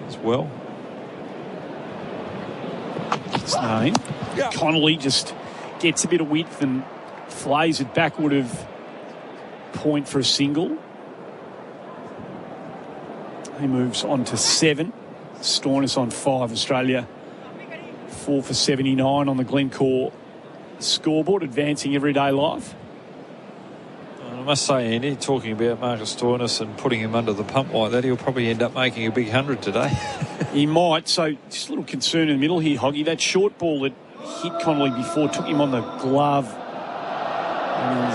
as well. His name. Yeah. Connolly just gets a bit of width and flays it backward of point for a single. He moves on to 7. Stoinis on 5. Australia 4 for 79 on the Glencore scoreboard, advancing everyday life. I must say, Andy, talking about Marcus Stoinis and putting him under the pump like that, he'll probably end up making a big 100 today. He might. So just a little concern in the middle here, Hoggy. That short ball that hit Connolly before took him on the glove. And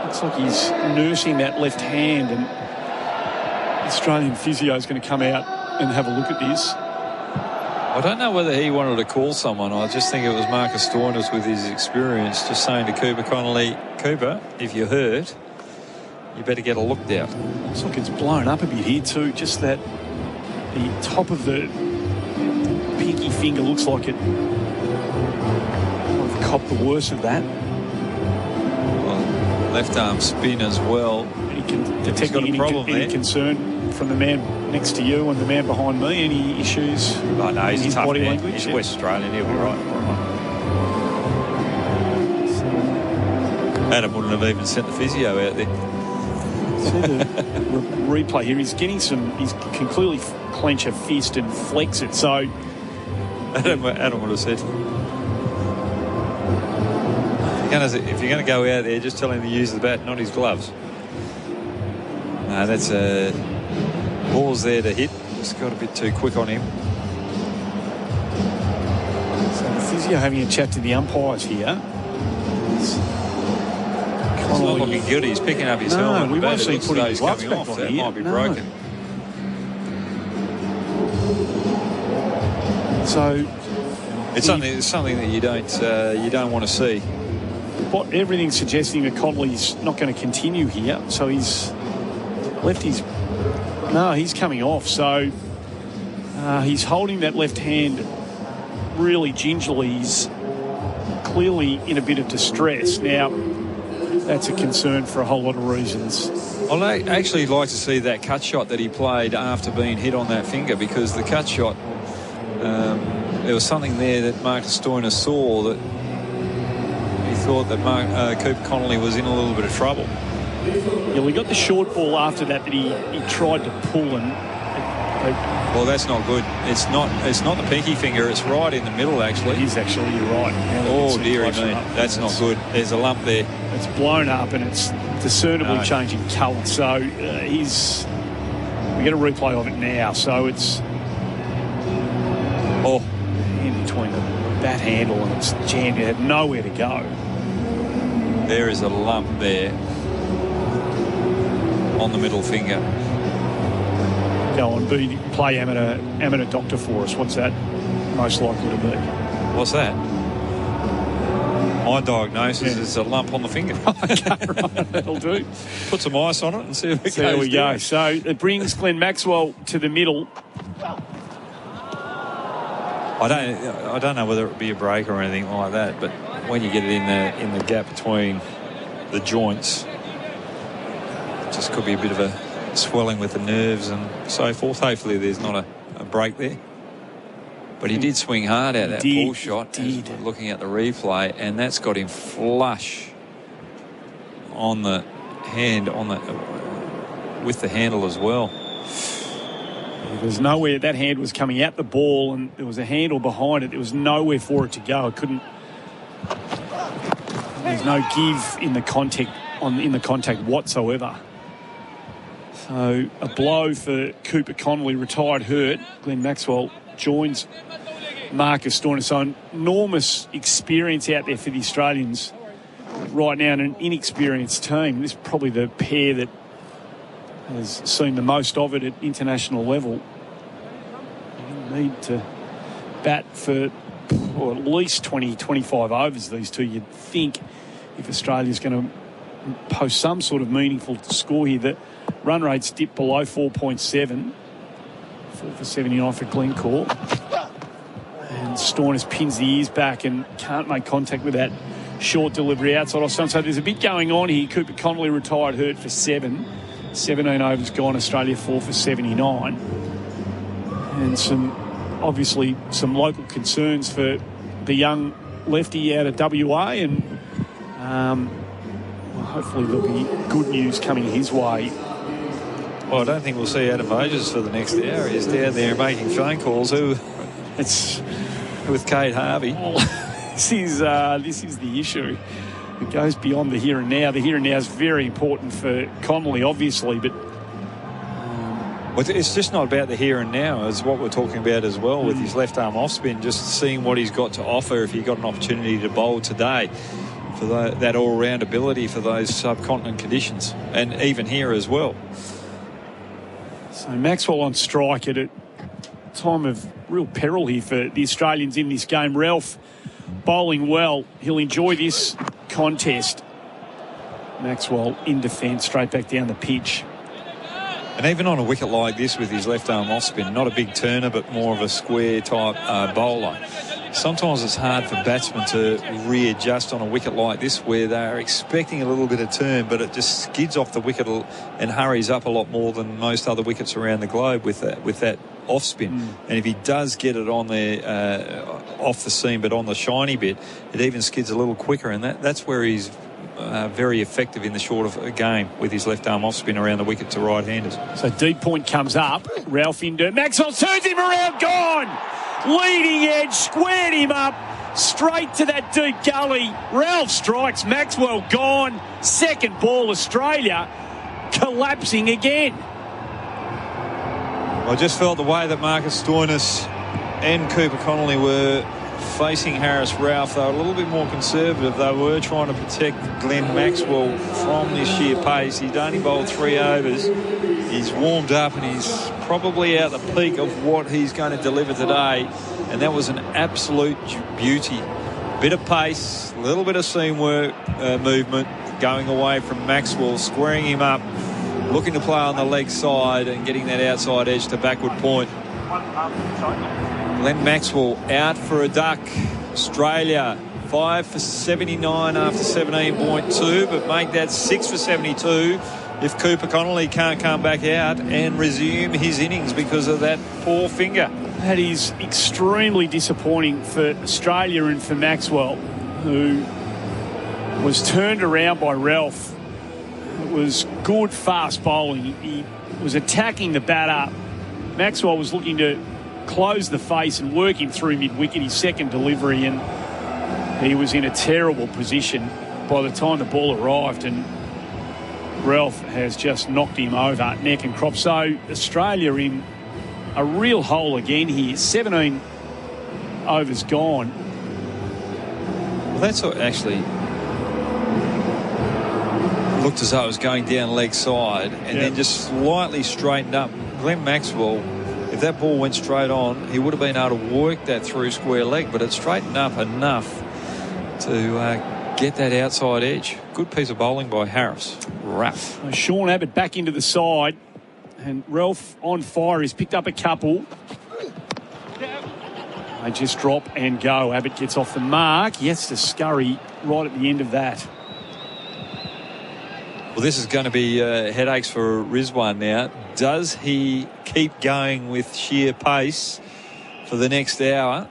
looks like he's nursing that left hand, and Australian physio is going to come out and have a look at this. I don't know whether he wanted to call someone. I just think it was Marcus Stoinis with his experience just saying to Cooper Connolly, Cooper, if you're hurt, you better get a look down. Looks like it's blown up a bit here too. Just that the top of the pinky finger looks like it I've copped the worst of that. Well, left arm spin as well. Detecting any concern from the man next to you and the man behind me? Any issues? Oh, no, he's his tough body man. language? He's West Australian. He'll be right. Adam wouldn't have even sent the physio out there. See the replay here. He's getting some. He can clearly clench a fist and flex it. So Adam would have said, if you're going to go out there, just tell him to use the bat, not his gloves. No, that's a ball's there to hit. Just got a bit too quick on him. So the physio having a chat to the umpires here. He's not looking good. He's picking up his helmet. We won't see putting his gloves coming back off. on That here. might be broken. So it's something that you don't want to see. But everything's suggesting that Connolly's not going to continue here. So he's coming off. So he's holding that left hand really gingerly. He's clearly in a bit of distress. Now, that's a concern for a whole lot of reasons. I'd actually like to see that cut shot that he played after being hit on that finger, because the cut shot, there was something there that Marcus Stoinis saw that he thought that Cooper Connolly was in a little bit of trouble. Yeah, we got the short ball after that he tried to pull and. Well, that's not good. It's not the pinky finger. It's right in the middle, actually. It is actually. You're right. Oh, dearie me. That's not good. There's a lump there. It's blown up and it's discernibly changing colour. So we get a replay of it now. So it's in between the bat handle and it's jammed. It had nowhere to go. There is a lump there on the middle finger. Go on, play amateur doctor for us. What's that most likely to be? What's that? My diagnosis is a lump on the finger. Okay, right, that'll do. Put some ice on it and see if it goes. There we go. Down. So it brings Glenn Maxwell to the middle. I don't know whether it would be a break or anything like that, but when you get it in the gap between the joints, it just could be a bit of a swelling with the nerves and so forth. Hopefully there's not a break there. But he did swing hard at that pull shot. Looking at the replay, and that's got him flush on the hand, with the handle as well. There's nowhere. That hand was coming at the ball and there was a handle behind it. There was nowhere for it to go. There's no give in the contact whatsoever. So a blow for Cooper Connolly, retired hurt. Glenn Maxwell joins Marcus Stoinis. So enormous experience out there for the Australians right now, and an inexperienced team. This is probably the pair that has seen the most of it at international level. You need to bat for at least 20, 25 overs, these two, you'd think, if Australia's going to post some sort of meaningful score here. The run rate's dipped below 4.7. 4 for 79 for Glencore. And Stoinis pins the ears back and can't make contact with that short delivery outside off stump. So there's a bit going on here. Cooper Connolly retired hurt for 7. 17 overs gone. Australia 4 for 79. And obviously some local concerns for the young lefty out of WA, and hopefully there'll be good news coming his way. Well, I don't think we'll see Adam Voges for the next hour. He's down there making phone calls. It's with Kate Harvey. Well, this is the issue. It goes beyond the here and now. The here and now is very important for Connolly, obviously, but it's just not about the here and now. It's what we're talking about as well with his left arm off spin, just seeing what he's got to offer if he got an opportunity to bowl today for that all-round ability for those subcontinent conditions, and even here as well. So Maxwell on strike at a time of real peril here for the Australians in this game. Ralph bowling well. He'll enjoy this contest. Maxwell in defence, straight back down the pitch. And even on a wicket like this with his left arm off spin, not a big turner but more of a square type bowler, sometimes it's hard for batsmen to readjust on a wicket like this where they're expecting a little bit of turn, but it just skids off the wicket and hurries up a lot more than most other wickets around the globe with that off spin. And if he does get it on there off the seam but on the shiny bit, it even skids a little quicker, and that's where he's very effective in the short of a game with his left arm off spin around the wicket to right-handers. So deep point comes up. Ralph into Maxwell, turns him around, gone! Leading edge, squared him up, straight to that deep gully. Ralph strikes, Maxwell gone. Second ball, Australia collapsing again. I just felt the way that Marcus Stoinis and Cooper Connolly were facing Harris Ralph, they were a little bit more conservative. They were trying to protect Glenn Maxwell from this sheer pace. He'd only bowled 3 overs. He's warmed up and he's probably at the peak of what he's going to deliver today, and that was an absolute beauty. Bit of pace, a little bit of seam work, movement going away from Maxwell, squaring him up, looking to play on the leg side and getting that outside edge to backward point. Glenn Maxwell out for a duck. Australia 5 for 79 after 17.2, but make that 6 for 72 if Cooper Connolly can't come back out and resume his innings because of that poor finger. That is extremely disappointing for Australia and for Maxwell, who was turned around by Ralph. It was good fast bowling. He was attacking the batter. Maxwell was looking to close the face and work him through mid-wicket, his second delivery, and he was in a terrible position by the time the ball arrived, and Ralph has just knocked him over neck and crop. So Australia in a real hole again here. 17 overs gone. Well, that's actually looked as though it was going down leg side and then just slightly straightened up. Glenn Maxwell, if that ball went straight on, he would have been able to work that through square leg, but it straightened up enough to get that outside edge. Good piece of bowling by Harris. Rough. Sean Abbott back into the side, and Ralph on fire. He's picked up a couple. They just drop and go. Abbott gets off the mark. He has to scurry right at the end of that. Well, this is going to be headaches for Rizwan now. Does he keep going with sheer pace for the next hour,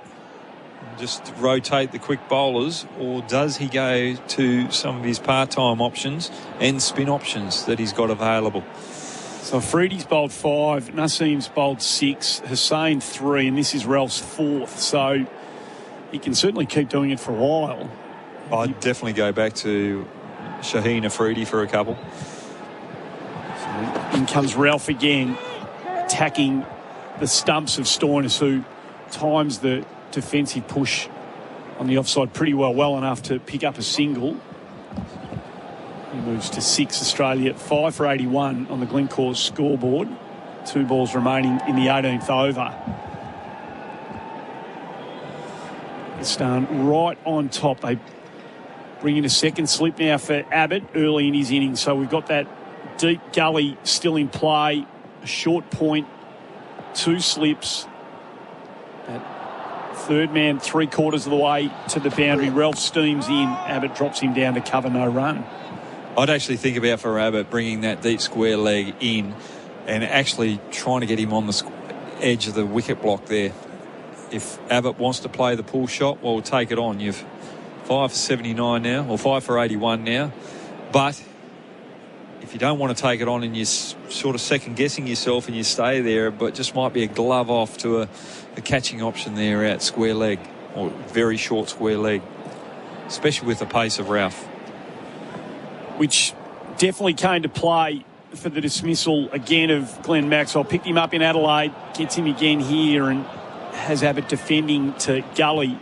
just rotate the quick bowlers, or does he go to some of his part-time options and spin options that he's got available? So Freedy's bowled 5, Naseem's bowled 6, Hussain 3, and this is Ralph's 4th. So he can certainly keep doing it for a while. I'd definitely go back to Shaheen Afridi for a couple. So in comes Ralph again, attacking the stumps of Stoinis, who times the defensive push on the offside pretty well enough to pick up a single. He moves to 6. Australia 5 for 81 on the Glencore scoreboard. 2 balls remaining in the 18th over. Pakistan right on top. They bring in a second slip now for Abbott early in his innings. So we've got that deep gully still in play. A short point, 2 slips. That third man 3/4 of the way to the boundary. Ralph steams in. Abbott drops him down to cover no run. I'd actually think about for Abbott bringing that deep square leg in and actually trying to get him on the edge of the wicket block there. If Abbott wants to play the pull shot, well, take it on. You've 5 for 79 now, or 5 for 81 now. But if you don't want to take it on and you're sort of second-guessing yourself and you stay there, but just might be a glove off to a catching option there out square leg, or very short square leg, especially with the pace of Ralph. Which definitely came to play for the dismissal again of Glenn Maxwell. Picked him up in Adelaide, gets him again here, and has Abbott defending to Gully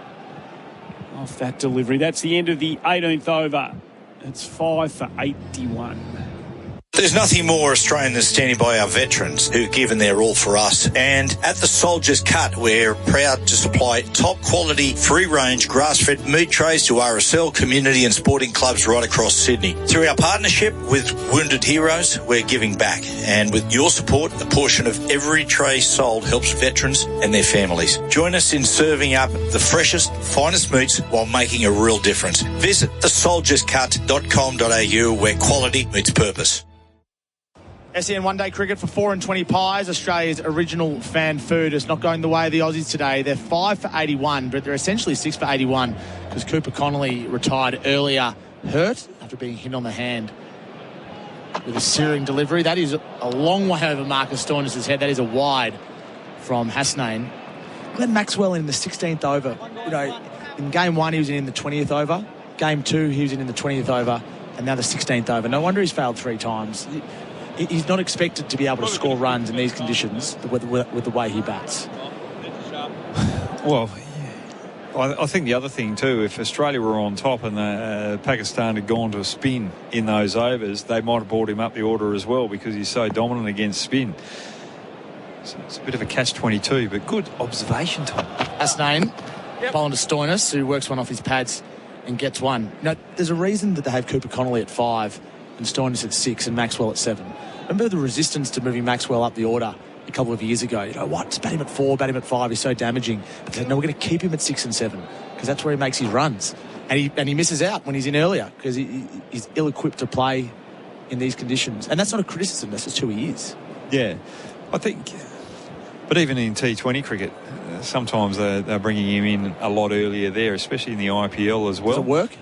off that delivery. That's the end of the 18th over. It's 5 for 81. There's nothing more Australian than standing by our veterans who've given their all for us. And at the Soldier's Cut, we're proud to supply top quality, free-range, grass-fed meat trays to RSL, community and sporting clubs right across Sydney. Through our partnership with Wounded Heroes, we're giving back. And with your support, a portion of every tray sold helps veterans and their families. Join us in serving up the freshest, finest meats while making a real difference. Visit thesoldierscut.com.au where quality meets purpose. SEN one-day cricket for 4 and 20 pies. Australia's original fan food is not going the way of the Aussies today. They're 5 for 81, but they're essentially 6 for 81 because Cooper Connolly retired earlier, hurt after being hit on the hand with a searing delivery. That is a long way over Marcus Stoinis' head. That is a wide from Hasnain. Glenn Maxwell in the 16th over. You know, in game 1 he was in the 20th over. Game 2 he was in the 20th over, and now the 16th over. No wonder he's failed 3 times. He's not expected to be able to score runs in these conditions with the way he bats. Well, I think the other thing too, if Australia were on top and Pakistan had gone to a spin in those overs, they might have brought him up the order as well because he's so dominant against spin. So it's a bit of a catch-22, but good observation, Tom. Hasnain, bowling to Stoinis, who works one off his pads and gets one. Now, there's a reason that they have Cooper Connolly at 5 and Stoinis at 6 and Maxwell at 7. Remember the resistance to moving Maxwell up the order a couple of years ago? You know, what? Just bat him at 4, bat him at 5. He's so damaging. But they said, no, we're going to keep him at 6 and 7 because that's where he makes his runs. And he misses out when he's in earlier because he's ill-equipped to play in these conditions. And that's not a criticism. That's just who he is. Yeah, I think... But even in T20 cricket, sometimes they're bringing him in a lot earlier there, especially in the IPL as well. Does it work?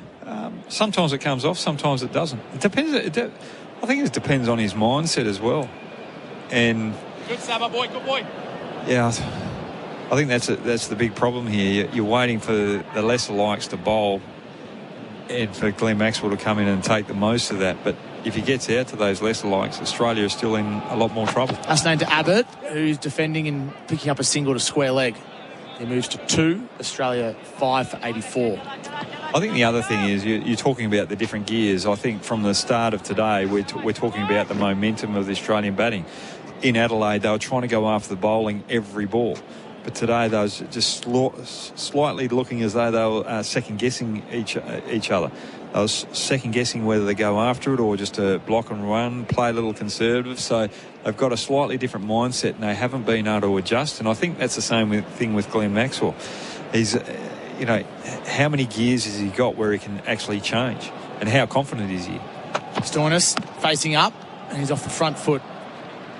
Sometimes it comes off, sometimes it doesn't. It depends. I think it depends on his mindset as well. And good Saba boy, good boy. Yeah, I think that's the big problem here. You're waiting for the lesser likes to bowl, and for Glenn Maxwell to come in and take the most of that. But if he gets out to those lesser likes, Australia is still in a lot more trouble. Hasnain to Abbott, who's defending and picking up a single to square leg. He moves to 2. Australia 5 for 84. I think the other thing is you're talking about the different gears. I think from the start of today, we're talking about the momentum of the Australian batting. In Adelaide, they were trying to go after the bowling every ball. But today, they was just slightly looking as though they were second-guessing each other. They was second-guessing whether they go after it or just to block and run, play a little conservative. So they've got a slightly different mindset and they haven't been able to adjust. And I think that's the same thing with Glenn Maxwell. He's... You know, how many gears has he got where he can actually change? And how confident is he? Stoinis facing up, and he's off the front foot,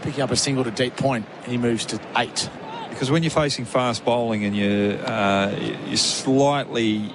picking up a single to deep point, and he moves to 8. Because when you're facing fast bowling and you're slightly